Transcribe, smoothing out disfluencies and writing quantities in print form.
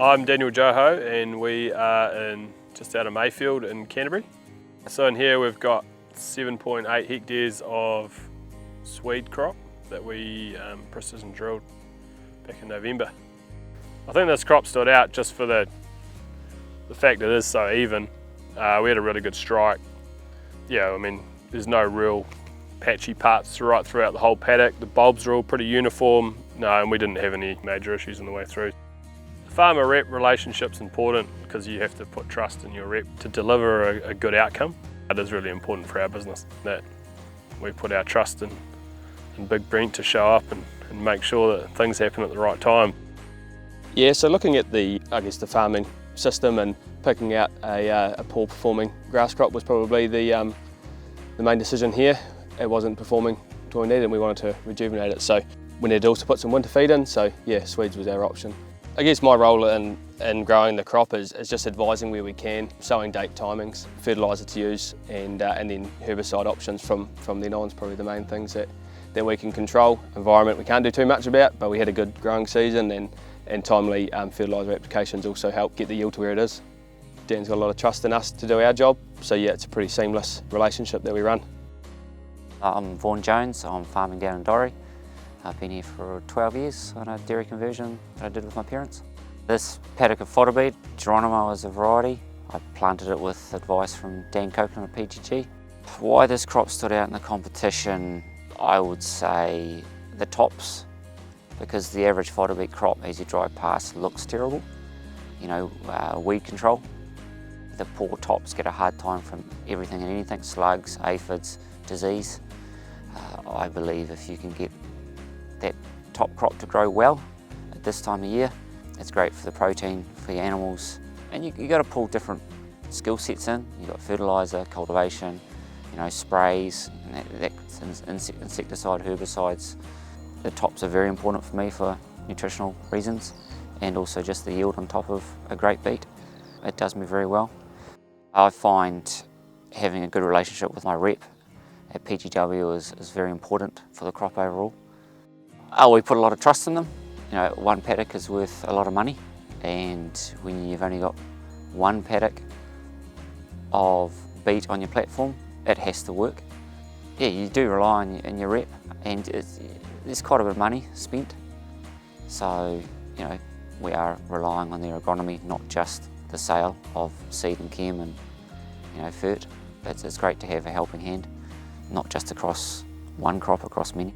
I'm Daniel Joho and we are just out of Mayfield in Canterbury. So in here we've got 7.8 hectares of swede crop that we precision drilled back in November. I think this crop stood out just for the fact it is so even. We had a really good strike. Yeah, I mean, there's no real patchy parts right throughout the whole paddock. The bulbs are all pretty uniform. No, and we didn't have any major issues on the way through. The farmer rep relationship's important because you have to put trust in your rep to deliver a good outcome. It is really important for our business that we put our trust in Big Brent to show up and make sure that things happen at the right time. Yeah, so looking at the farming system and picking out a poor performing grass crop was probably the main decision here. It wasn't performing to what we needed and we wanted to rejuvenate it. So we needed also to put some winter feed in, so yeah, Swedes was our option. I guess my role in growing the crop is just advising where we can, sowing date timings, fertiliser to use and then herbicide options from then on is probably the main things that we can control. Environment we can't do too much about, but we had a good growing season and timely fertiliser applications also help get the yield to where it is. Dan's got a lot of trust in us to do our job, so yeah, it's a pretty seamless relationship that we run. I'm Vaughan Jones, I'm farming down in Dorry. I've been here for 12 years on a dairy conversion that I did with my parents. This paddock of fodder beet, Geronimo is a variety. I planted it with advice from Dan Copeland at PGG. Why this crop stood out in the competition, I would say the tops, because the average fodder beet crop as you drive past looks terrible. You know, weed control. The poor tops get a hard time from everything and anything, slugs, aphids, disease. I believe if you can get that top crop to grow well at this time of year, it's great for the protein, for your animals. And you got to pull different skill sets in. You've got fertiliser, cultivation, you know, sprays, and insecticide, herbicides. The tops are very important for me for nutritional reasons and also just the yield on top of a great beet. It does me very well. I find having a good relationship with my rep at PGW is very important for the crop overall. We put a lot of trust in them. You know, one paddock is worth a lot of money, and when you've only got one paddock of beet on your platform, it has to work. Yeah, you do rely on your rep, and there's quite a bit of money spent. So, you know, we are relying on their agronomy, not just the sale of seed and chem and, you know, fert. It's great to have a helping hand, not just across one crop, across many.